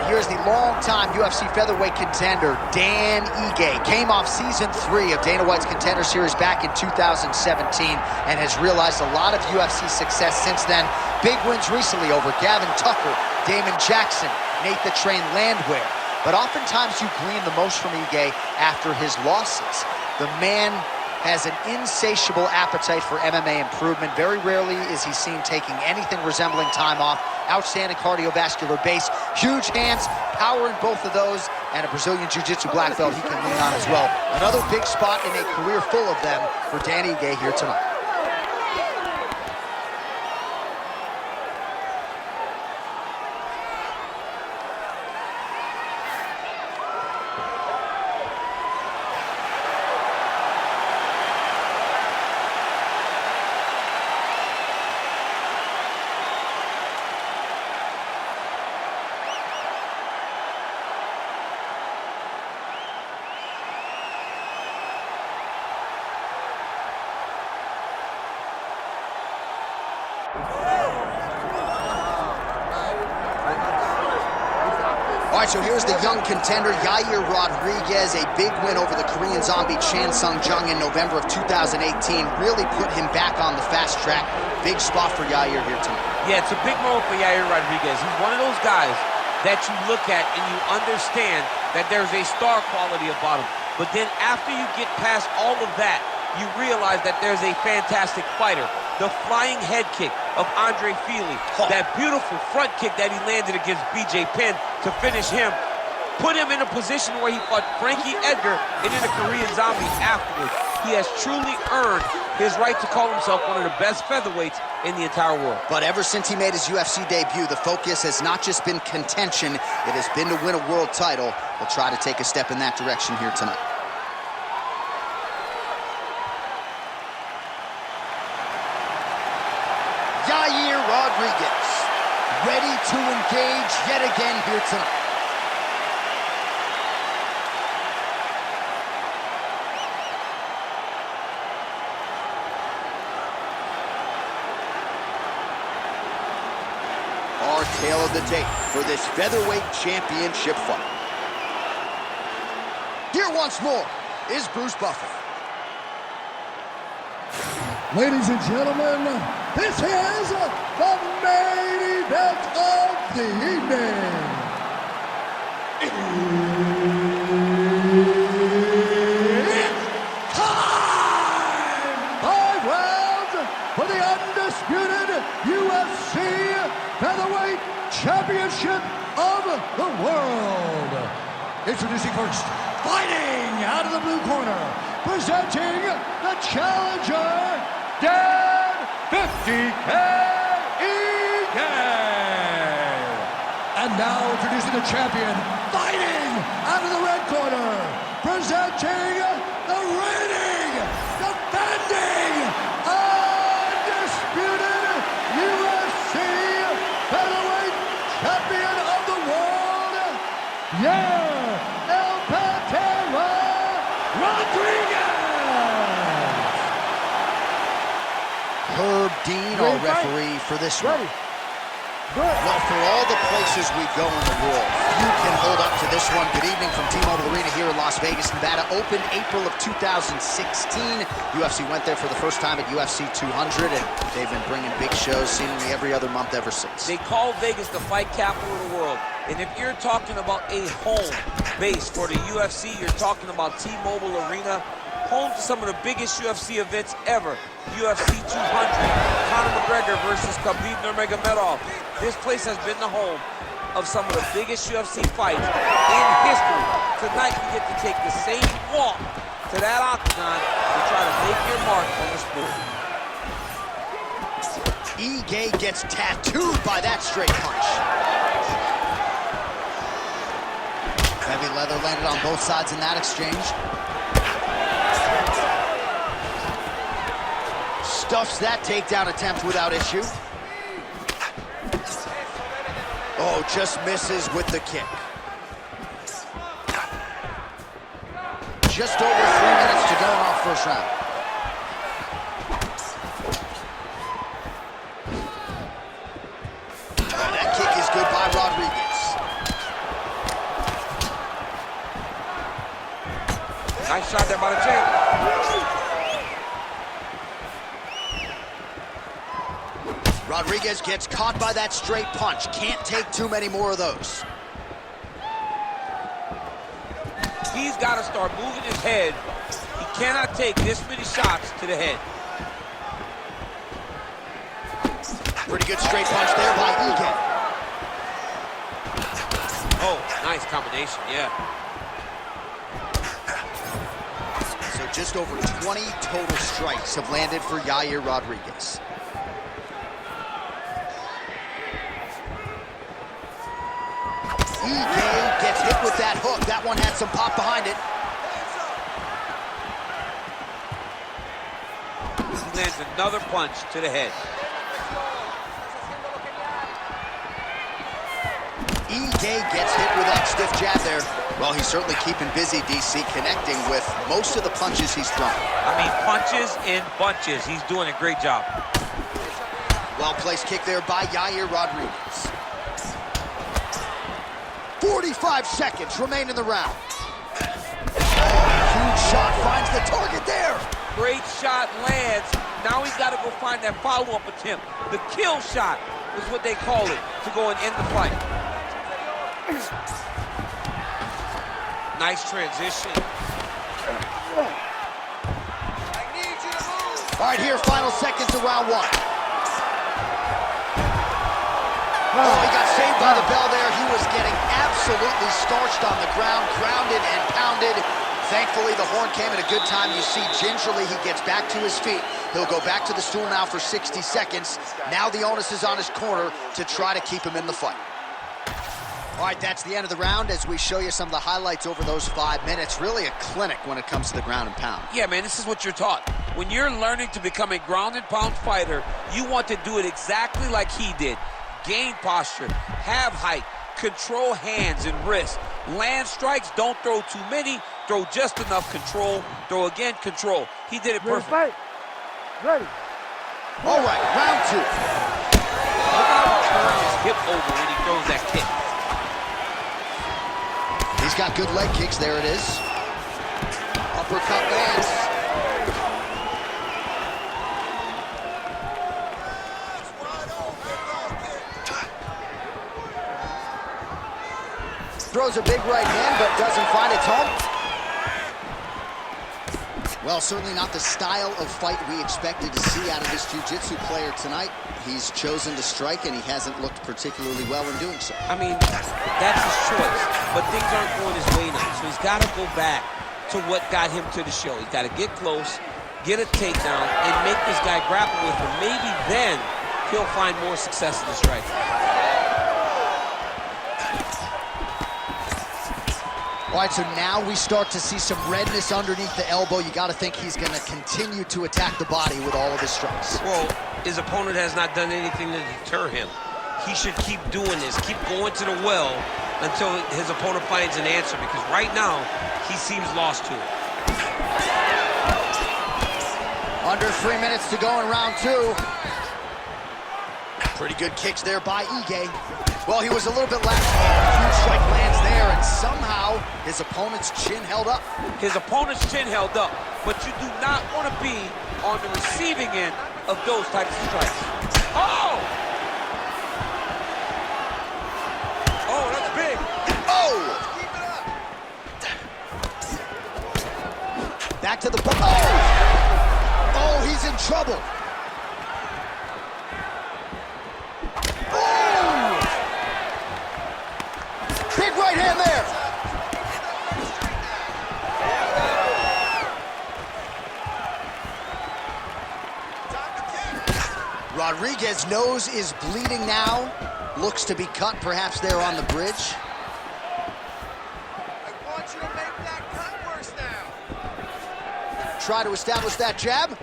right, here's the longtime UFC featherweight contender, Dan Ige. Came off Season 3 of Dana White's Contender Series back in 2017 and has realized a lot of UFC success since then. Big wins recently over Gavin Tucker, Damon Jackson, Nate the Train Landwehr. But oftentimes you glean the most from Ige after his losses. The man has an insatiable appetite for MMA improvement. Very rarely is he seen taking anything resembling time off. Outstanding cardiovascular base, huge hands, power in both of those, and a Brazilian Jiu-Jitsu black belt he can lean on as well. Another big spot in a career full of them for Dan Ige here tonight. All right, so here's the young contender, Yair Rodriguez. A big win over the Korean zombie Chan Sung Jung in November of 2018. Really put him back on the fast track. Big spot for Yair here tonight. Yeah, it's a big moment for Yair Rodriguez. He's one of those guys that you look at and you understand that there's a star quality about him. But then after you get past all of that, you realize that there's a fantastic fighter. The flying head kick of Andre Feely, that beautiful front kick that he landed against BJ Penn to finish him, put him in a position where he fought Frankie Edgar and then a Korean zombie afterwards. He has truly earned his right to call himself one of the best featherweights in the entire world. But ever since he made his UFC debut, the focus has not just been contention, it has been to win a world title. He'll try to take a step in that direction here tonight. Yair Rodriguez, ready to engage yet again here tonight. Our tale of the tape for this featherweight championship fight. Here once more is Bruce Buffer. Ladies and gentlemen, this is the main event of the evening. It's time! 5 rounds for the undisputed UFC Featherweight Championship of the world. Introducing first, fighting out of the blue corner, presenting the challenger, Dan 50K Ige. And now introducing the champion, fighting out of the red corner, presenting the reigning, defending, undisputed UFC featherweight champion of the world, Yair Rodriguez. Herb Dean, our referee for this one. Well, for all the places we go in the world, you can hold up to this one. Good evening from T-Mobile Arena here in Las Vegas, Nevada. Opened April of 2016. UFC went there for the first time at UFC 200, and they've been bringing big shows seemingly every other month ever since. They call Vegas the fight capital of the world. And if you're talking about a home base for the UFC, you're talking about T-Mobile Arena, home to some of the biggest UFC events ever. UFC 200, Conor McGregor versus Khabib Nurmagomedov. This place has been the home of some of the biggest UFC fights in history. Tonight you get to take the same walk to that octagon to try to make your mark on the sport. Ige gets tattooed by that straight punch. Heavy leather landed on both sides in that exchange. Stuffs that takedown attempt without issue. Oh, just misses with the kick. Just over 3 minutes to go in our first round. That kick is good by Rodriguez. Nice shot there by the champ. Rodriguez gets caught by that straight punch. Can't take too many more of those. He's got to start moving his head. He cannot take this many shots to the head. Pretty good straight punch there by Ige. Oh, nice combination, yeah. So just over 20 total strikes have landed for Yair Rodriguez. Ige gets hit with that hook. That one had some pop behind it. He lands another punch to the head. Ige gets hit with that stiff jab there. Well, he's certainly keeping busy, DC, connecting with most of the punches he's thrown. I mean, punches in bunches. He's doing a great job. Well-placed kick there by Yair Rodriguez. 45 seconds remain in the round. Huge shot finds the target there. Great shot lands. Now he's got to go find that follow-up attempt. The kill shot is what they call it, to go and end the fight. Nice transition. All right, here, final seconds of round one. Oh, he got saved by the bell there. He was getting absolutely starched on the ground, grounded and pounded. Thankfully, the horn came at a good time. You see, gingerly, he gets back to his feet. He'll go back to the stool now for 60 seconds. Now the onus is on his corner to try to keep him in the fight. All right, that's the end of the round as we show you some of the highlights over those 5 minutes. Really a clinic when it comes to the ground and pound. Yeah, man, this is what you're taught. When you're learning to become a ground and pound fighter, you want to do it exactly like he did. Gain posture, have height, control hands and wrists, land strikes, don't throw too many, throw just enough, control, throw again, control. He did it perfect. Ready, ready. All right, round two. Look how he turns his hip over when he throws that kick. He's got good leg kicks, there it is. Uppercut lands. Throws a big right hand, but doesn't find its home. Well, certainly not the style of fight we expected to see out of this jiu-jitsu player tonight. He's chosen to strike, and he hasn't looked particularly well in doing so. I mean, that's his choice, but things aren't going his way now, so he's got to go back to what got him to the show. He's got to get close, get a takedown, and make this guy grapple with him. Maybe then he'll find more success in the strike. All right, so now we start to see some redness underneath the elbow. You got to think he's going to continue to attack the body with all of his strikes. Well, his opponent has not done anything to deter him. He should keep doing this, keep going to the well until his opponent finds an answer, because right now, he seems lost to it. Under 3 minutes to go in round two. Pretty good kicks there by Ige. Well, he was a little bit last. Huge strike lands there, and somehow his opponent's chin held up. His opponent's chin held up, but you do not want to be on the receiving end of those types of strikes. Oh! Oh, that's big. Oh! Back to the... Oh! Oh, he's in trouble. Big right hand there. Rodriguez's nose is bleeding now. Looks to be cut, perhaps there on the bridge. I want you to make that cut worse now. Try to establish that jab.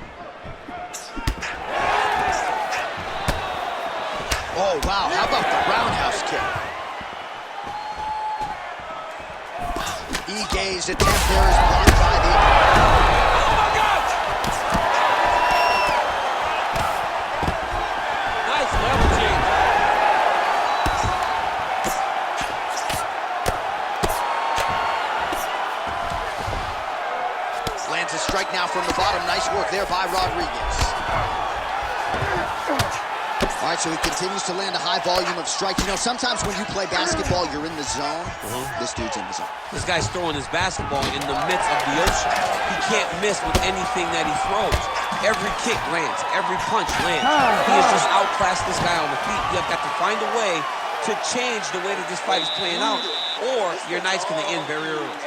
Oh, wow, how about the roundhouse kick? Ige's attempt there is blocked by the... Oh, my God! Nice level change. lands a strike now from the bottom. Nice work there by Rodriguez. All right, so he continues to land a high volume of strikes. You know, sometimes when you play basketball, you're in the zone. This dude's in the zone. This guy's throwing his basketball in the midst of the ocean. He can't miss with anything that he throws. Every kick lands. Every punch lands. He has just outclassed this guy on the feet. You have got to find a way to change the way that this fight is playing out, or your night's going to end very early.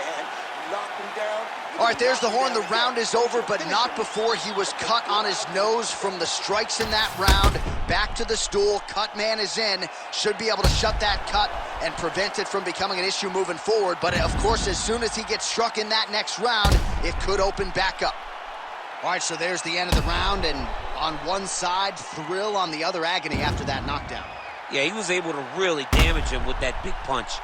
All right, there's the horn. The round is over, but not before he was cut on his nose from the strikes in that round. Back to the stool. Cut man is in. Should be able to shut that cut and prevent it from becoming an issue moving forward. But, of course, as soon as he gets struck in that next round, it could open back up. All right, so there's the end of the round, and on one side, thrill, on the other, agony after that knockdown. Yeah, he was able to really damage him with that big punch.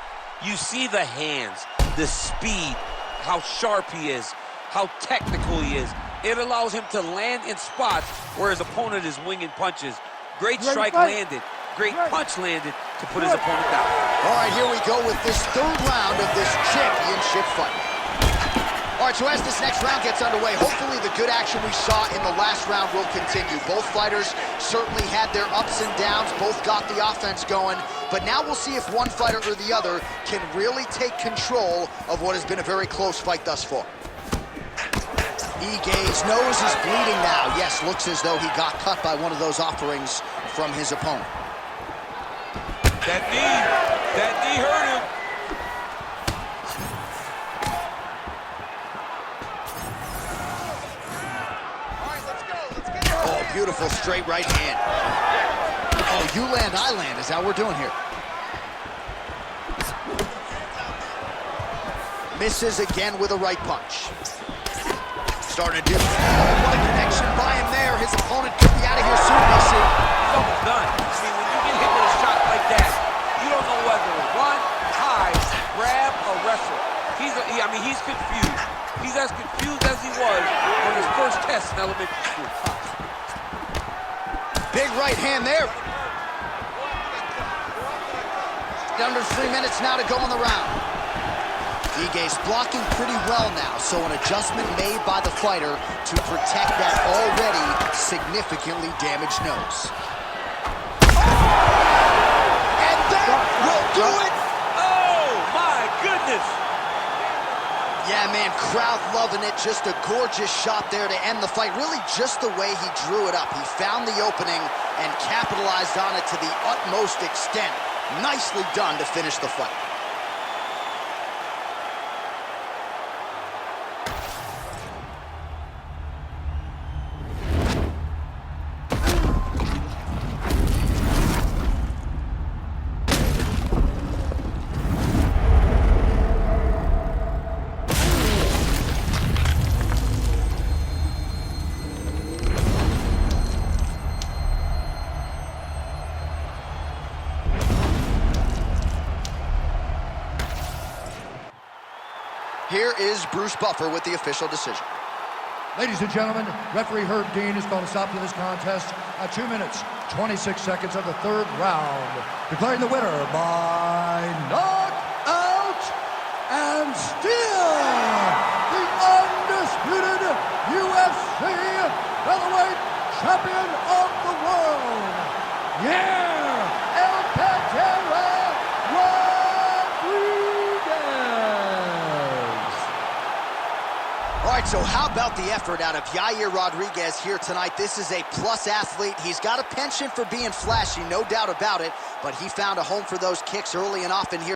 You see the hands, the speed, how sharp he is, how technical he is. It allows him to land in spots where his opponent is winging punches. Great strike landed, great punch landed to put his opponent down. All right, here we go with this third round of this championship fight. All right, so as this next round gets underway, hopefully the good action we saw in the last round will continue. Both fighters certainly had their ups and downs, both got the offense going, but now we'll see if one fighter or the other can really take control of what has been a very close fight thus far. Ige's nose is bleeding now. Yes, looks as though he got cut by one of those offerings from his opponent. That knee hurt him. Oh, beautiful straight right hand. Oh, you land, I land is how we're doing here. Misses again with a right punch. Starting to do, what a connection by him there. His opponent could be out of here soon, we see. It's almost done. I mean, when you get hit with a shot like that, you don't know whether to run, hide, grab, or wrestle. He's confused. He's as confused as he was on his first test in elementary school. Big right hand there. Under 3 minutes now to go in the round. Ige's blocking pretty well now, so an adjustment made by the fighter to protect that already significantly damaged nose. And that will do it! Oh, my goodness! Yeah, man, crowd loving it. Just a gorgeous shot there to end the fight. Really just the way he drew it up. He found the opening and capitalized on it to the utmost extent. Nicely done to finish the fight. Here is Bruce Buffer with the official decision. Ladies and gentlemen, referee Herb Dean is going to stop to this contest at 2 minutes, 26 seconds of the third round, declaring the winner by knockout and still the undisputed UFC featherweight champion of the world, Yair Rodriguez. All right, so how about the effort out of Yair Rodriguez here tonight? This is a plus athlete. He's got a penchant for being flashy, no doubt about it, but he found a home for those kicks early and often here.